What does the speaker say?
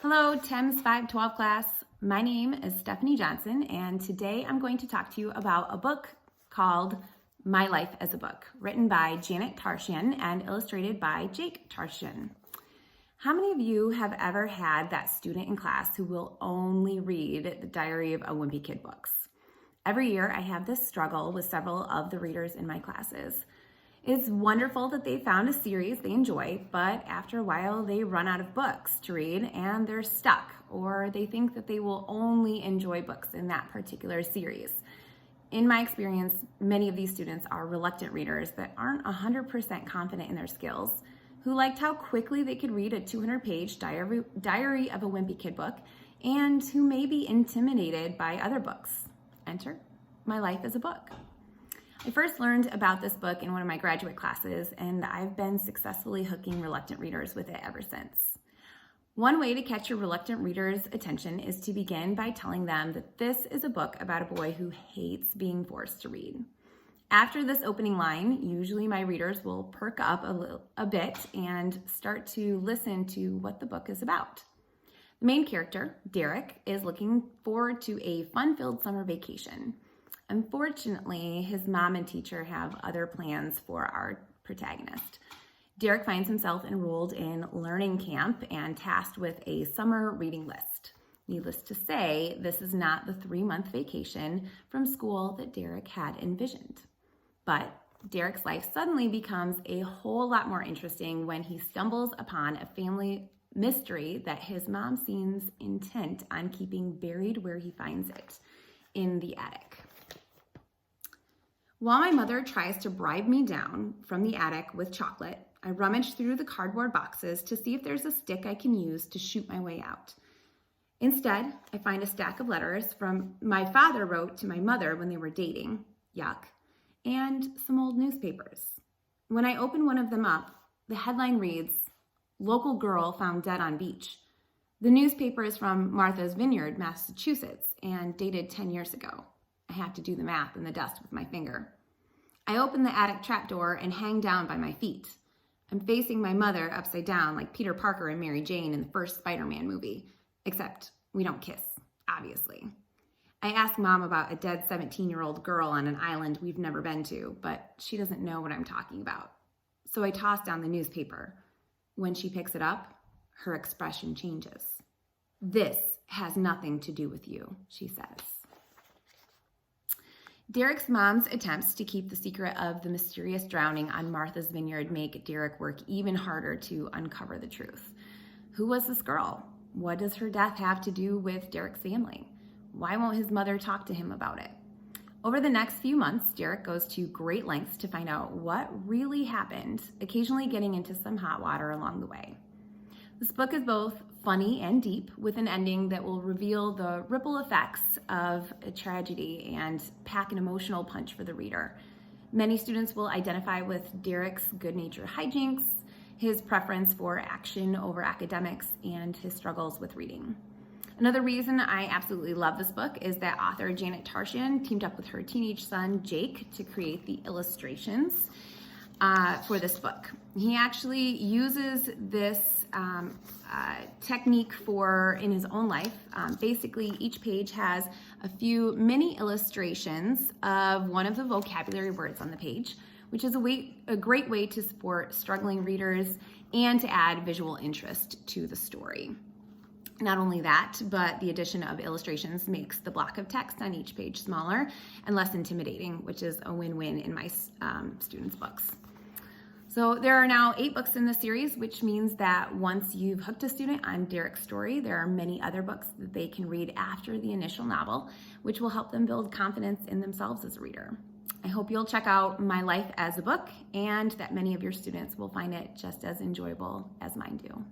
Hello, TEMS 512 class. My name is Stephanie Johnson, and today I'm going to talk to you about a book called My Life as a Book, written by Janet Tartian and illustrated by Jake Tartian. How many of you have ever had that student in class who will only read the Diary of a Wimpy Kid books? Every year I have this struggle with several of the readers in my classes. It's wonderful that they found a series they enjoy, but after a while they run out of books to read and they're stuck, or they think that they will only enjoy books in that particular series. In my experience, many of these students are reluctant readers that aren't 100% confident in their skills, who liked how quickly they could read a 200-page Diary of a Wimpy Kid book, and who may be intimidated by other books. Enter My Life as a Book. I first learned about this book in one of my graduate classes, and I've been successfully hooking reluctant readers with it ever since. One way to catch your reluctant reader's attention is to begin by telling them that this is a book about a boy who hates being forced to read. After this opening line, usually my readers will perk up a bit and start to listen to what the book is about. The main character, Derek, is looking forward to a fun-filled summer vacation. Unfortunately, his mom and teacher have other plans for our protagonist. Derek finds himself enrolled in learning camp and tasked with a summer reading list. Needless to say, this is not the 3-month vacation from school that Derek had envisioned. But Derek's life suddenly becomes a whole lot more interesting when he stumbles upon a family mystery that his mom seems intent on keeping buried where he finds it, in the attic. While my mother tries to bribe me down from the attic with chocolate, I rummage through the cardboard boxes to see if there's a stick I can use to shoot my way out. Instead, I find a stack of letters from my father wrote to my mother when they were dating, yuck, and some old newspapers. When I open one of them up, the headline reads, "Local girl found dead on beach." The newspaper is from Martha's Vineyard, Massachusetts, and dated 10 years ago. I have to do the math in the dust with my finger. I open the attic trapdoor and hang down by my feet. I'm facing my mother upside down like Peter Parker and Mary Jane in the first Spider-Man movie, except we don't kiss, obviously. I ask Mom about a dead 17-year-old girl on an island we've never been to, but she doesn't know what I'm talking about. So I toss down the newspaper. When she picks it up, her expression changes. "This has nothing to do with you," she says. Derek's mom's attempts to keep the secret of the mysterious drowning on Martha's Vineyard make Derek work even harder to uncover the truth. Who was this girl? What does her death have to do with Derek's family? Why won't his mother talk to him about it? Over the next few months, Derek goes to great lengths to find out what really happened, occasionally getting into some hot water along the way. This book is both funny and deep, with an ending that will reveal the ripple effects of a tragedy and pack an emotional punch for the reader. Many students will identify with Derek's good-natured hijinks, his preference for action over academics, and his struggles with reading. Another reason I absolutely love this book is that author Janet Tartian teamed up with her teenage son, Jake, to create the illustrations for this book. He actually uses this technique in his own life. Basically, each page has a few mini illustrations of one of the vocabulary words on the page, which is a great way to support struggling readers and to add visual interest to the story. Not only that, but the addition of illustrations makes the block of text on each page smaller and less intimidating, which is a win-win in my students' books. So there are now 8 books in the series, which means that once you've hooked a student on Derek's story, there are many other books that they can read after the initial novel, which will help them build confidence in themselves as a reader. I hope you'll check out My Life as a Book and that many of your students will find it just as enjoyable as mine do.